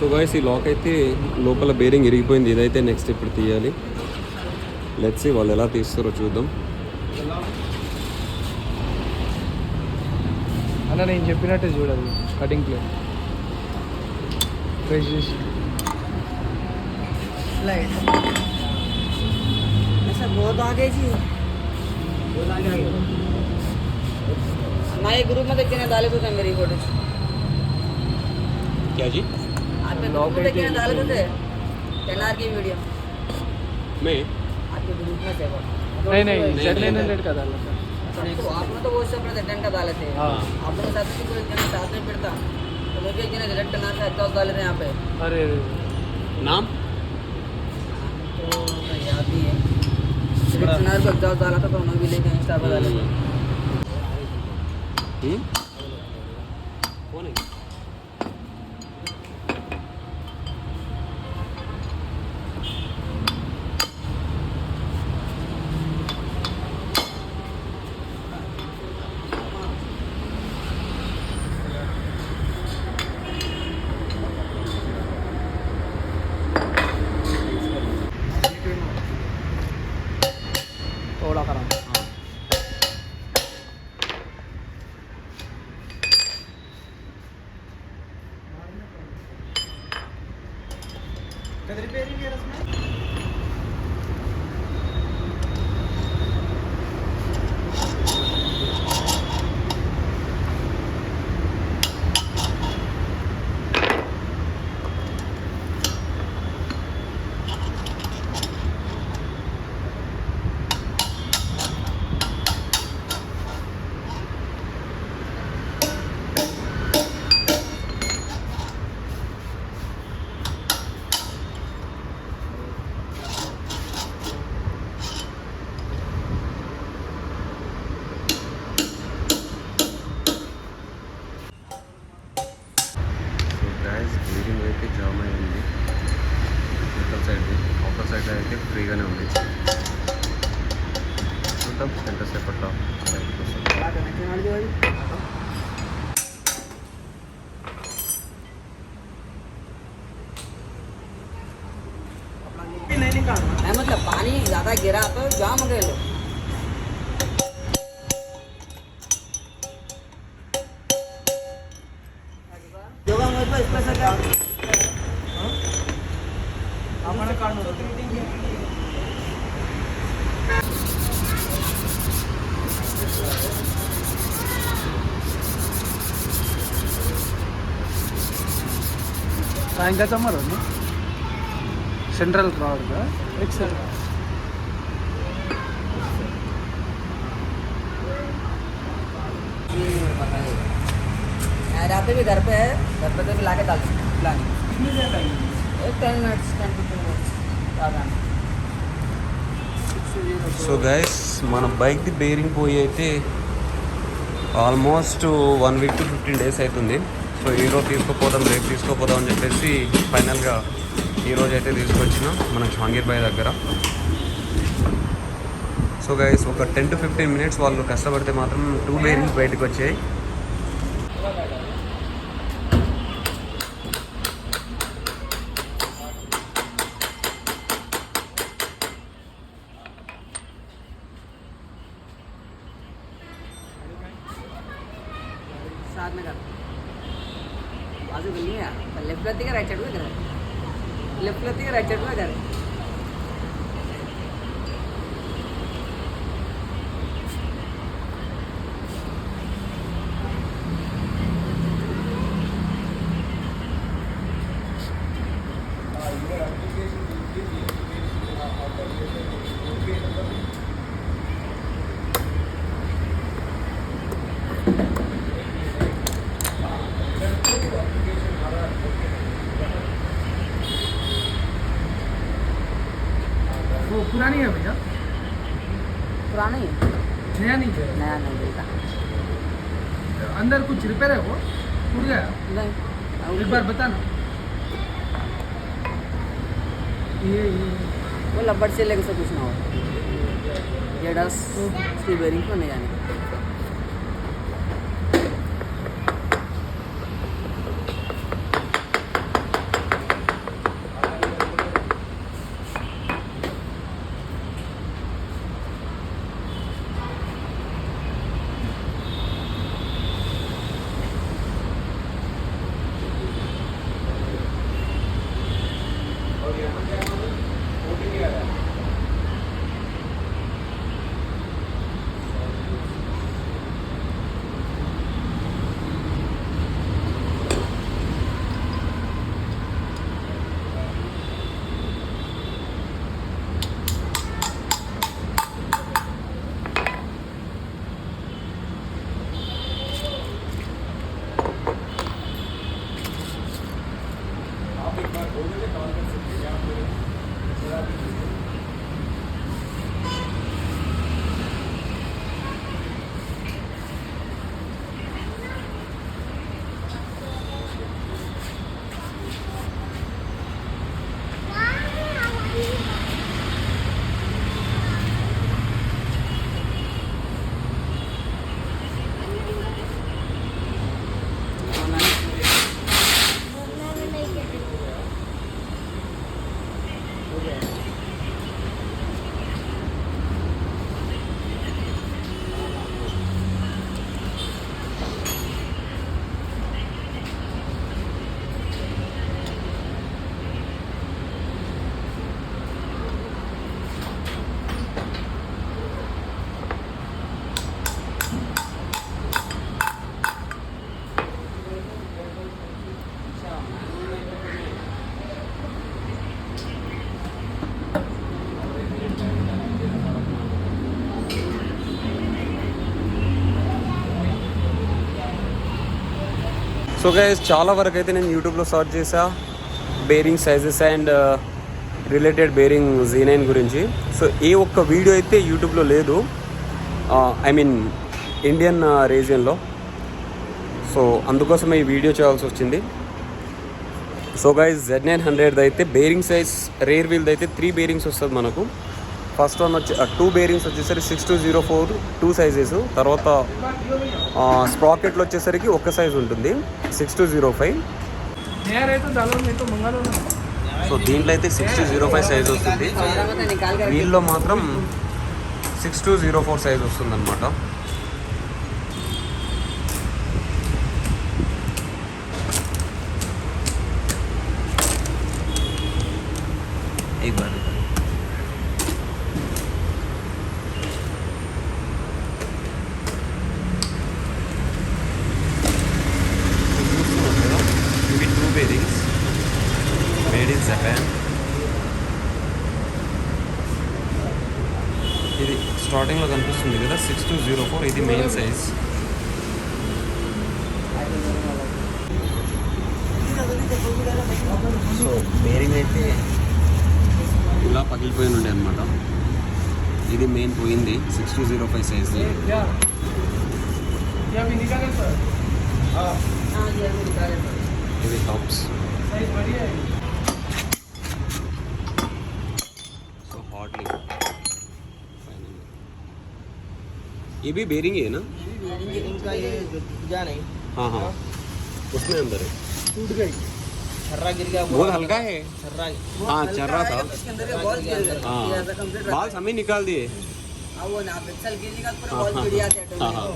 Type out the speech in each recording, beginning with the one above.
So guys ఈ lock అయితే లోపల బేరింగ్ ఇరిగిపోయింది. ఇదైతే నెక్స్ట్ ఇప్పుడు తీయాలి. లెట్స్ సీ వాళ్ళు ఎలా తీస్తారో చూద్దాం. అన్న నేను చెప్పినట్టే చూడాలి కటింగ్ ప్లేట్ ట్రై చేసి बहुत आगे जी हमारे ग्रुप में देखने डाले तो थे मेरी फोटो क्या जी? आपके ग्रुप में देखने डाले तो थे 10 की वीडियो मैं आपके ग्रुप में थे वो नहीं Z900 का डाला था. तो आपने तो वो सब अपने 10 का डाले थे. आपने साथ में कोई जन साथ में पड़ता तो मुझे जन डायरेक्ट ना था तो डाले थे यहाँ पे. अरे नाम तो याद नहीं है. चनार को एग्जॉस्ट डाला था तो उन्होंने भी लेके इंस्टा पर डाले थे. कौन है? थोड़ा खराब బేరింగ్ అయితే జామ్ అయింది. సెంటర్ సైడ్ అవుటర్ సైడ్ అయితే ఫ్రీగానే ఉంది. చూద్దాం ఎంతసేపట్లో బయటకు వస్తుంది. मतलब पानी ज़्यादा गिरा तो जाम हो गए लोग. सायंकाळचा मारो ना सेंट्रल क्राउड का एक्सेल रात भी घर पे है. घर पे तो भी ला के डाल लानी 10 मिनट्स 10-15 मिनट्स ज़्यादा. సో గైస్ మన బైక్ది బేరింగ్ పోయి అయితే ఆల్మోస్ట్ 1 వీక్ to 15 days అవుతుంది. సో ఈరోజు తీసుకోపోదాం రేపు తీసుకోపోదాం అని చెప్పేసి ఫైనల్గా ఈరోజు అయితే తీసుకొచ్చిన మన జహాంగీర్ బాయ్ దగ్గర. సో గైస్ ఒక 10 to 15 minutes వాళ్ళు కష్టపడితే మాత్రం 2 బేరింగ్స్ బయటకు వచ్చాయి. साथ में कर बाजू गली है लेफ्ट लेती का राइट साइड में कर लेफ्ट लेती का राइट साइड में कर. वो पुरानी है भैया पुराना ही है. नया नहीं है नया नहीं मिलता. अंदर कुछ रिपेयर है वो टूट गया नहीं एक बार बताना ये वो लब्बड़ से लेके से कुछ ना हो. ये डस इसकी बेरिंग को नहीं जाने. సో గైస్ చాలా వరకు అయితే నేను యూట్యూబ్లో సర్చ్ చేసా bearing sizes and related bearing Z9 గురించి. సో ఏ ఒక్క వీడియో అయితే యూట్యూబ్లో లేదు, ఐ మీన్ ఇండియన్ రీజియన్లో. సో అందుకోసమే ఈ వీడియో చేయాల్సి వచ్చింది. సో గైస్ Z900 అయితే బేరింగ్ సైజ్ రేర్ వీల్ది అయితే 3 బేరింగ్స్ వస్తుంది మనకు. ఫస్ట్ వన్ వచ్చి 2 బేరింగ్స్ వచ్చేసరికి 6204 2 సైజెస్. తర్వాత స్ప్రాకెట్లో వచ్చేసరికి ఒక సైజ్ ఉంటుంది 6205. సో దీంట్లో అయితే 6205 సైజ్ వస్తుంది, వీల్లో మాత్రం 6204 సైజ్ వస్తుంది అనమాట. एक बार ఇవి 2 బేరింగ్స్ మేడ్ ఇన్ జపాన్. ఇది స్టార్టింగ్లో కనిపిస్తుంది కదా 6204, ఇది మెయిన్ సైజ్. సో బేరింగ్ అయితే ఇలా పగిలిపోయి ఉండే అనమాట. ఇది మెయిన్ పోయింది 6205 సైజ్. ఇది టాప్స్. సో हॉटली ये भी बेरिंग है ना? इनका ये जा नहीं, हाँ हाँ उसमें अंदर है, टूट गई, छर्रा गिर गया, बहुत हल्का है. छर्रा हाँ चर्रा था, उसके अंदर के बॉल गिर गए, हाँ ये ऐसा कंप्लीट बाल हमें निकाल दिए. वो ना पिक्सल गिरने का पूरा हाँ, बॉल हाँ, गिर जाते हाँ, हैं. हाँ.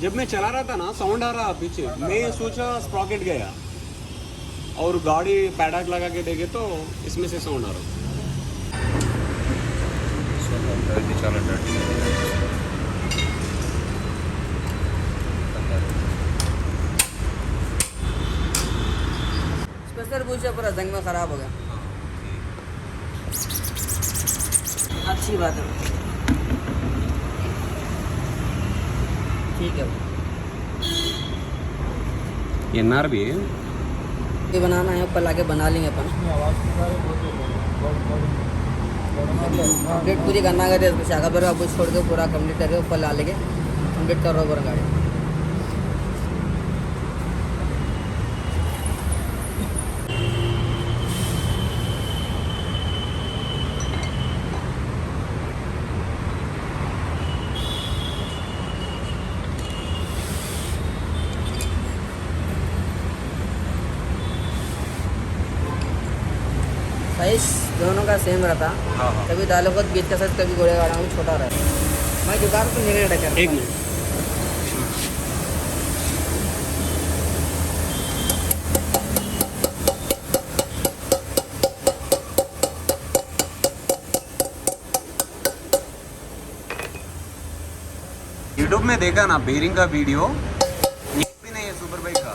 जब मैं चला रहा था ना साउंड आ रहा पीछे, मैं सोचा स्प्रॉकेट गया और गाड़ी पैडक लगा के देखे तो इसमें से साउंड आ रहा. చాలా డర్టీ. स्पेशल बुश पूरा जंग में खराब हो गया. अच्छी बात है, ठीक है. NRB ये बनाना है, ऊपर लाके बना लेंगे अपन. कंप्लीट पूरी करना है, इसको शाखा पर आप छोड़ के पूरा कंप्लीट करके ऊपर ला लेंगे. कंप्लीट कर रहा पूरा गाड़ी. साइज दोनों का सेम रहता. हाँ हाँ कभी दालों को बीच का साइज, कभी घोड़े गाड़ा में छोटा रहता. मैं दुकान पर नहीं रखा. एक मिनट. यूट्यूब में देखा ना बेरिंग का वीडियो, एक भी नहीं है सुपर बाइक का.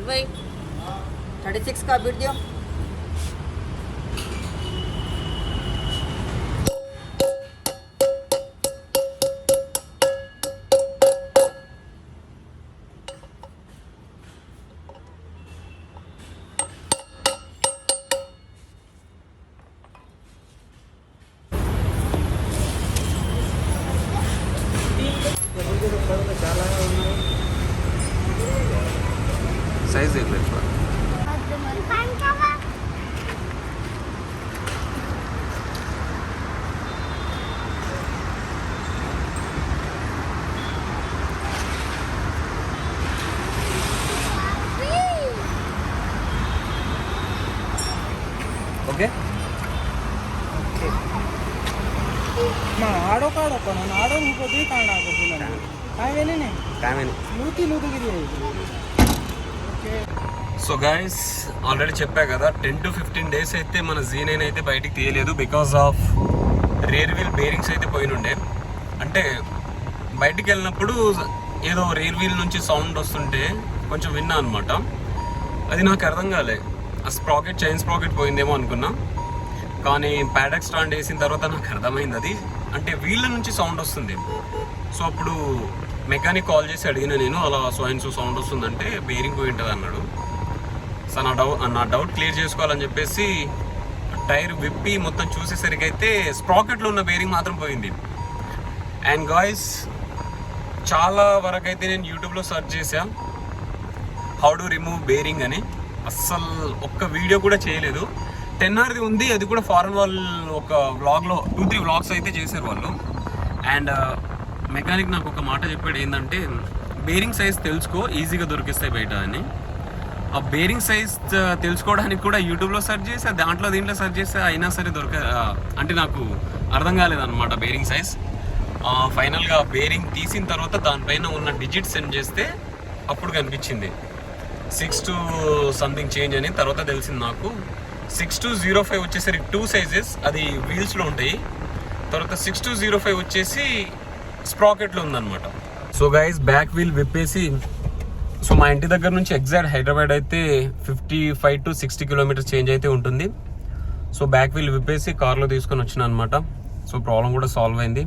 भाई 36 का बिट दियो. साइज देख लो एक बार. आड़ो काड़ो कौन आड़ो मुझको दी कांड आको बुला काय वेले ने काय मैंने लूती गिरी ओके సో గైస్ ఆల్రెడీ చెప్పా కదా 10 to 15 డేస్ అయితే మన Z9 అయితే బయటికి తీయలేదు because of rear wheel bearings అయితే పోయినుండే. అంటే బయటికి వెళ్ళినప్పుడు ఏదో రేర్ వీల్ నుంచి సౌండ్ వస్తుంటే కొంచెం విన్నా అనమాట. అది నాకు అర్థం కాలే, ఆ స్ప్రాకెట్ చైన్ స్ప్రాకెట్ పోయిందేమో అనుకున్నా. కానీ ప్యాడక్ స్టాండ్ వేసిన తర్వాత నాకు అర్థమైంది అది అంటే వీళ్ళ నుంచి సౌండ్ వస్తుంది. సో అప్పుడు మెకానిక్ కాల్ చేసి అడిగిన నేను, అలా సౌండ్ వస్తుందంటే బేరింగ్ పోయి ఉంటుంది అన్నాడు. సో నా డౌట్ క్లియర్ చేసుకోవాలని చెప్పేసి టైర్ విప్పి మొత్తం చూసేసరికి అయితే స్ప్రాకెట్లో ఉన్న బేరింగ్ మాత్రం పోయింది. అండ్ గాయ్స్ చాలా వరకు అయితే నేను యూట్యూబ్లో సెర్చ్ చేశా హౌ టు రిమూవ్ బేరింగ్ అని. అస్సలు ఒక్క వీడియో కూడా చేయలేదు. 10Rది ఉంది, అది కూడా ఫారెన్ వాళ్ళు ఒక వ్లాగ్లో 2-3 వ్లాగ్స్ అయితే చేశారు వాళ్ళు. అండ్ మెకానిక్ నాకు ఒక మాట చెప్పాడు ఏంటంటే, బేరింగ్ సైజ్ తెలుసుకో ఈజీగా దొరికిస్తాయి బయట అని. ఆ బేరింగ్ సైజ్ తెలుసుకోవడానికి కూడా యూట్యూబ్లో సెర్చ్ చేసి దీంట్లో సెర్చ్ చేస్తే అయినా సరే అంటే నాకు అర్థం కాలేదన్నమాట బేరింగ్ సైజ్. ఫైనల్గా బేరింగ్ తీసిన తర్వాత దానిపైన ఉన్న డిజిట్ సెండ్ చేస్తే అప్పుడు కనిపించింది 6 to something చేంజ్ అని. తర్వాత తెలిసింది నాకు 6205 వచ్చేసరికి 2 సైజెస్, అది వీల్స్లో ఉంటాయి. తర్వాత 6205 వచ్చేసి స్ప్రాకెట్లో ఉందన్నమాట. సో గైస్ బ్యాక్ వీల్ విప్పేసి, సో మా ఇంటి దగ్గర నుంచి ఎగ్జాక్ట్ హైదరాబాద్ అయితే 55 to 60 కిలోమీటర్స్ చేంజ్ అయితే ఉంటుంది. సో బ్యాక్ వీల్ విప్పేసి కార్లో తీసుకొని వచ్చిన అనమాట. సో ప్రాబ్లం కూడా సాల్వ్ అయింది.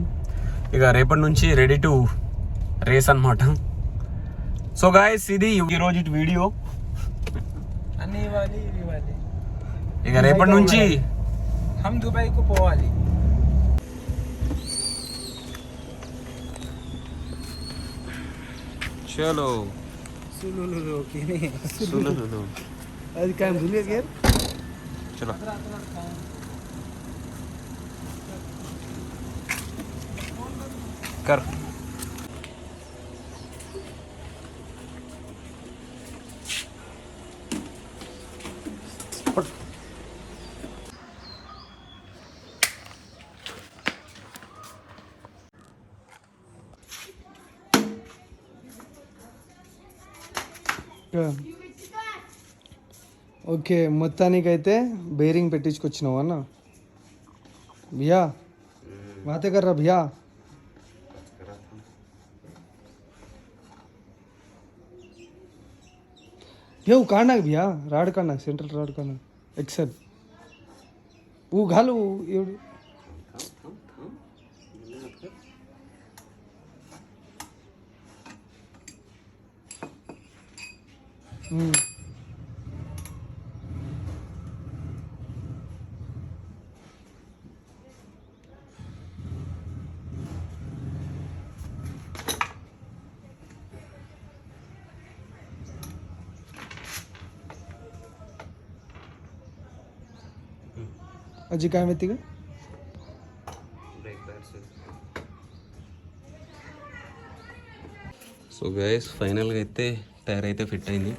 ఇక రేపటి నుంచి రెడీ టు రేస్ అనమాట. సో గాయస్ ఇది ఈరోజు వీడియో. ఇక రేపటి నుంచి హమ్ దుబాయ్కు పోవాలి. చలో అది काय भूलिए यार चलो कर ఓకే మొత్తానికైతే బేరింగ్ పెట్టించుకొచ్చినావు అన్న. భయ్యా బాతే కర్రా భయ్యా. भैया वो काढना भैया राड काढना सेंट्रल राड काढना एक्सेल वो घाल वो एवढं अजी काय माहिती का సో గైస్ ఫైనల్గా అయితే టైర్ అయితే ఫిట్ అయింది.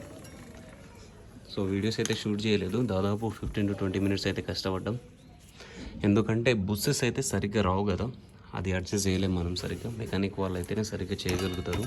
సో వీడియోస్ అయితే షూట్ చేయలేదు, దాదాపు 15 to 20 మినిట్స్ అయితే కష్టపడ్డాం. ఎందుకంటే బుస్సెస్ అయితే సరిగ్గా రావు కదా, అది అడ్జస్ట్ చేయలేము మనం సరిగ్గా. మెకానిక్ వాళ్ళు అయితేనే సరిగ్గా చేయగలుగుతారు.